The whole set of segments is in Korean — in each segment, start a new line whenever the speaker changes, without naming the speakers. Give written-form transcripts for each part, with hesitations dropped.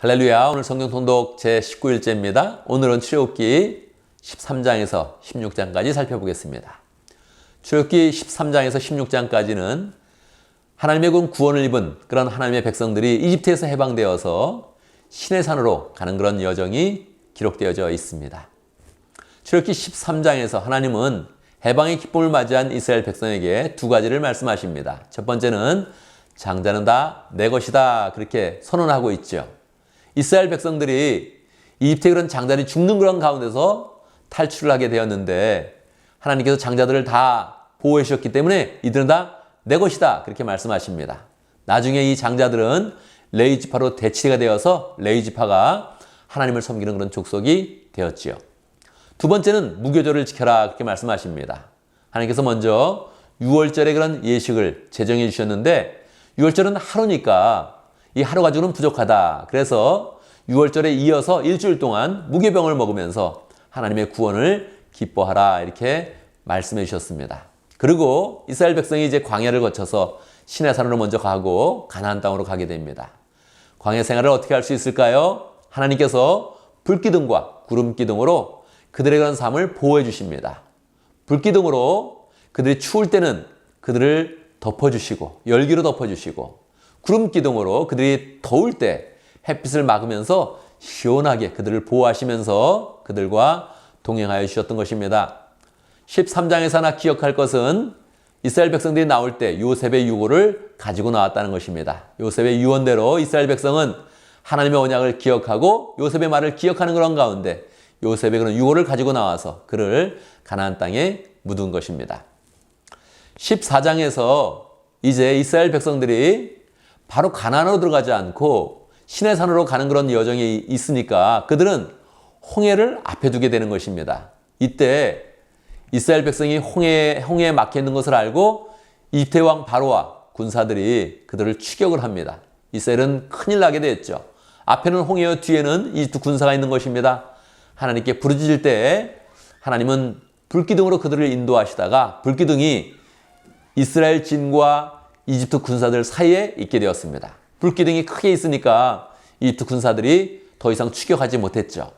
할렐루야. 오늘 성경 통독 제19일째입니다. 오늘은 출애굽기 13장에서 16장까지 살펴보겠습니다. 출애굽기 13장에서 16장까지는 하나님의 구원을 입은 그런 하나님의 백성들이 이집트에서 해방되어서 시내산으로 가는 그런 여정이 기록되어져 있습니다. 출애굽기 13장에서 하나님은 해방의 기쁨을 맞이한 이스라엘 백성에게 두 가지를 말씀하십니다. 첫 번째는 장자는 다 내 것이다, 그렇게 선언하고 있죠. 이스라엘 백성들이 이집트의 그런 장자들이 죽는 그런 가운데서 탈출을 하게 되었는데 하나님께서 장자들을 다 보호해 주셨기 때문에 이들은 다 내 것이다, 그렇게 말씀하십니다. 나중에 이 장자들은 레위 지파로 대치가 되어서 레위 지파가 하나님을 섬기는 그런 족속이 되었지요. 두 번째는 무교절을 지켜라, 그렇게 말씀하십니다. 하나님께서 먼저 6월절의 그런 예식을 제정해 주셨는데 6월절은 하루니까 이 하루 가지고는 부족하다. 그래서 6월절에 이어서 일주일 동안 무교병을 먹으면서 하나님의 구원을 기뻐하라, 이렇게 말씀해 주셨습니다. 그리고 이스라엘 백성이 이제 광야를 거쳐서 시내산으로 먼저 가고 가나안 땅으로 가게 됩니다. 광야 생활을 어떻게 할 수 있을까요? 하나님께서 불기둥과 구름기둥으로 그들의 그런 삶을 보호해 주십니다. 불기둥으로 그들이 추울 때는 그들을 덮어주시고 열기로 덮어주시고, 구름기둥으로 그들이 더울 때 햇빛을 막으면서 시원하게 그들을 보호하시면서 그들과 동행하여 주셨던 것입니다. 13장에서 하나 기억할 것은 이스라엘 백성들이 나올 때 요셉의 유고를 가지고 나왔다는 것입니다. 요셉의 유언대로 이스라엘 백성은 하나님의 언약을 기억하고 요셉의 말을 기억하는 그런 가운데 요셉의 그런 유고를 가지고 나와서 그를 가나안 땅에 묻은 것입니다. 14장에서 이제 이스라엘 백성들이 바로 가나안으로 들어가지 않고 시내산으로 가는 그런 여정이 있으니까 그들은 홍해를 앞에 두게 되는 것입니다. 이때 이스라엘 백성이 홍해에 막혀 있는 것을 알고 이집트 왕 바로와 군사들이 그들을 추격을 합니다. 이스라엘은 큰일 나게 되었죠. 앞에는 홍해요, 뒤에는 이집트 군사가 있는 것입니다. 하나님께 부르짖을 때 하나님은 불기둥으로 그들을 인도하시다가 불기둥이 이스라엘 진과 이집트 군사들 사이에 있게 되었습니다. 불기둥이 크게 있으니까 이집트 군사들이 더 이상 추격하지 못했죠.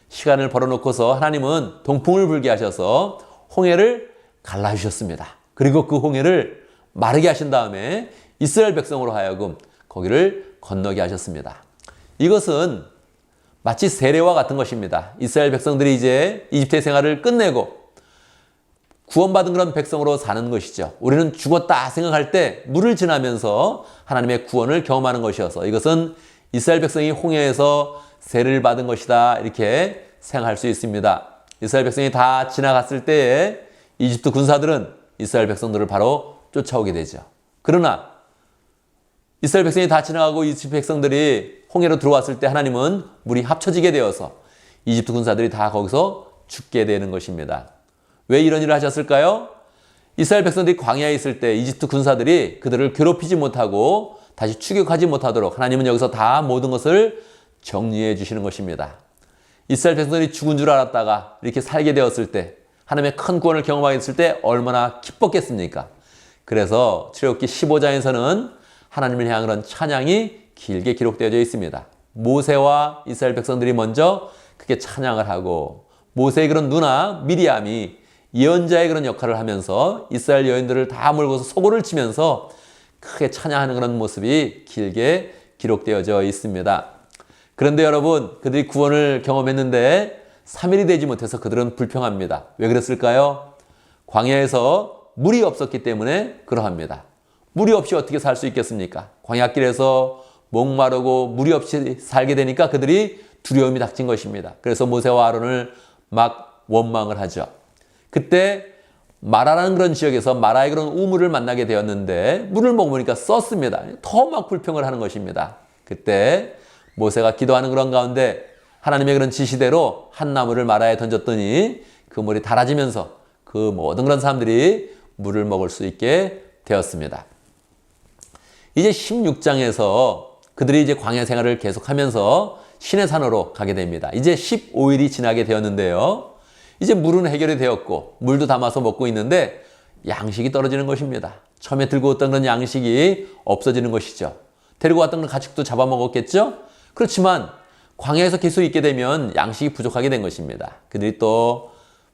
시간을 벌어놓고서 하나님은 동풍을 불게 하셔서 홍해를 갈라주셨습니다. 그리고 그 홍해를 마르게 하신 다음에 이스라엘 백성으로 하여금 거기를 건너게 하셨습니다. 이것은 마치 세례와 같은 것입니다. 이스라엘 백성들이 이제 이집트의 생활을 끝내고 구원받은 그런 백성으로 사는 것이죠. 우리는 죽었다 생각할 때 물을 지나면서 하나님의 구원을 경험하는 것이어서 이것은 이스라엘 백성이 홍해에서 세례를 받은 것이다, 이렇게 생각할 수 있습니다. 이스라엘 백성이 다 지나갔을 때에 이집트 군사들은 이스라엘 백성들을 바로 쫓아오게 되죠. 그러나 이스라엘 백성이 다 지나가고 이집트 백성들이 홍해로 들어왔을 때 하나님은 물이 합쳐지게 되어서 이집트 군사들이 다 거기서 죽게 되는 것입니다. 왜 이런 일을 하셨을까요? 이스라엘 백성들이 광야에 있을 때 이집트 군사들이 그들을 괴롭히지 못하고 다시 추격하지 못하도록 하나님은 여기서 다 모든 것을 정리해 주시는 것입니다. 이스라엘 백성들이 죽은 줄 알았다가 이렇게 살게 되었을 때 하나님의 큰 구원을 경험하게 됐을 때 얼마나 기뻤겠습니까? 그래서 출애굽기 15장에서는 하나님을 향한 그런 찬양이 길게 기록되어져 있습니다. 모세와 이스라엘 백성들이 먼저 크게 찬양을 하고 모세의 그런 누나 미리암이 예언자의 그런 역할을 하면서 이스라엘 여인들을 다 몰고서 소고를 치면서 크게 찬양하는 그런 모습이 길게 기록되어져 있습니다. 그런데 여러분, 그들이 구원을 경험했는데 3일이 되지 못해서 그들은 불평합니다. 왜 그랬을까요? 광야에서 물이 없었기 때문에 그러합니다. 물이 없이 어떻게 살 수 있겠습니까? 광야길에서 목마르고 물이 없이 살게 되니까 그들이 두려움이 닥친 것입니다. 그래서 모세와 아론을 막 원망을 하죠. 그때 마라라는 그런 지역에서 마라의 그런 우물을 만나게 되었는데 물을 먹으니까 썼습니다. 더 막 불평을 하는 것입니다. 그때 모세가 기도하는 그런 가운데 하나님의 그런 지시대로 한 나무를 마라에 던졌더니 그 물이 달아지면서 그 모든 그런 사람들이 물을 먹을 수 있게 되었습니다. 이제 16장에서 그들이 이제 광야 생활을 계속하면서 시내산으로 가게 됩니다. 이제 15일이 지나게 되었는데요. 이제 물은 해결이 되었고 물도 담아서 먹고 있는데 양식이 떨어지는 것입니다. 처음에 들고 왔던 그런 양식이 없어지는 것이죠. 데리고 왔던 그런 가축도 잡아먹었겠죠. 그렇지만 광야에서 계속 있게 되면 양식이 부족하게 된 것입니다. 그들이 또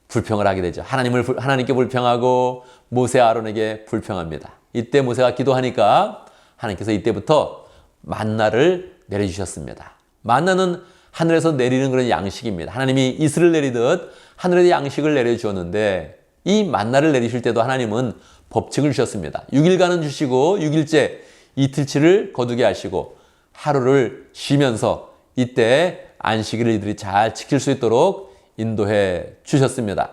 불평을 하게 되죠. 하나님께 불평하고 모세 아론에게 불평합니다. 이때 모세가 기도하니까 하나님께서 이때부터 만나를 내려주셨습니다. 만나는 하늘에서 내리는 그런 양식입니다. 하나님이 이슬을 내리듯 하늘에 양식을 내려주었는데 이 만나를 내리실 때도 하나님은 법칙을 주셨습니다. 6일간은 주시고 6일째 이틀치를 거두게 하시고 하루를 쉬면서 이때 안식일을 이들이 잘 지킬 수 있도록 인도해 주셨습니다.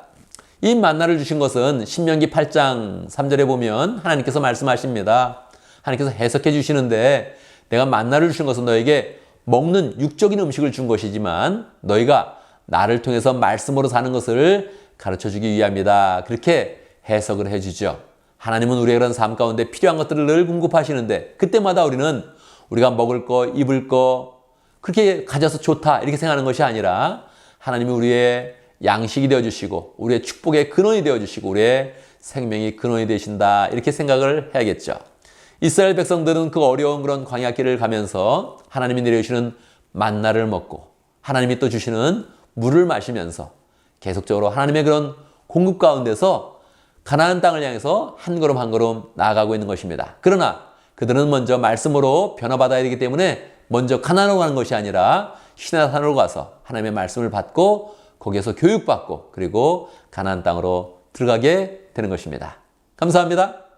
이 만나를 주신 것은 신명기 8장 3절에 보면 하나님께서 말씀하십니다. 하나님께서 해석해 주시는데 내가 만나를 주신 것은 너에게 먹는 육적인 음식을 준 것이지만 너희가 나를 통해서 말씀으로 사는 것을 가르쳐 주기 위함이다. 그렇게 해석을 해 주죠. 하나님은 우리의 그런 삶 가운데 필요한 것들을 늘 공급하시는데 그때마다 우리는 우리가 먹을 거, 입을 거 그렇게 가져서 좋다 이렇게 생각하는 것이 아니라 하나님이 우리의 양식이 되어주시고 우리의 축복의 근원이 되어주시고 우리의 생명의 근원이 되신다 이렇게 생각을 해야겠죠. 이스라엘 백성들은 그 어려운 그런 광야길을 가면서 하나님이 내려주시는 만나를 먹고 하나님이 또 주시는 물을 마시면서 계속적으로 하나님의 그런 공급 가운데서 가나안 땅을 향해서 한 걸음 한 걸음 나아가고 있는 것입니다. 그러나 그들은 먼저 말씀으로 변화받아야 되기 때문에 먼저 가나안으로 가는 것이 아니라 시내산으로 가서 하나님의 말씀을 받고 거기에서 교육받고 그리고 가나안 땅으로 들어가게 되는 것입니다. 감사합니다.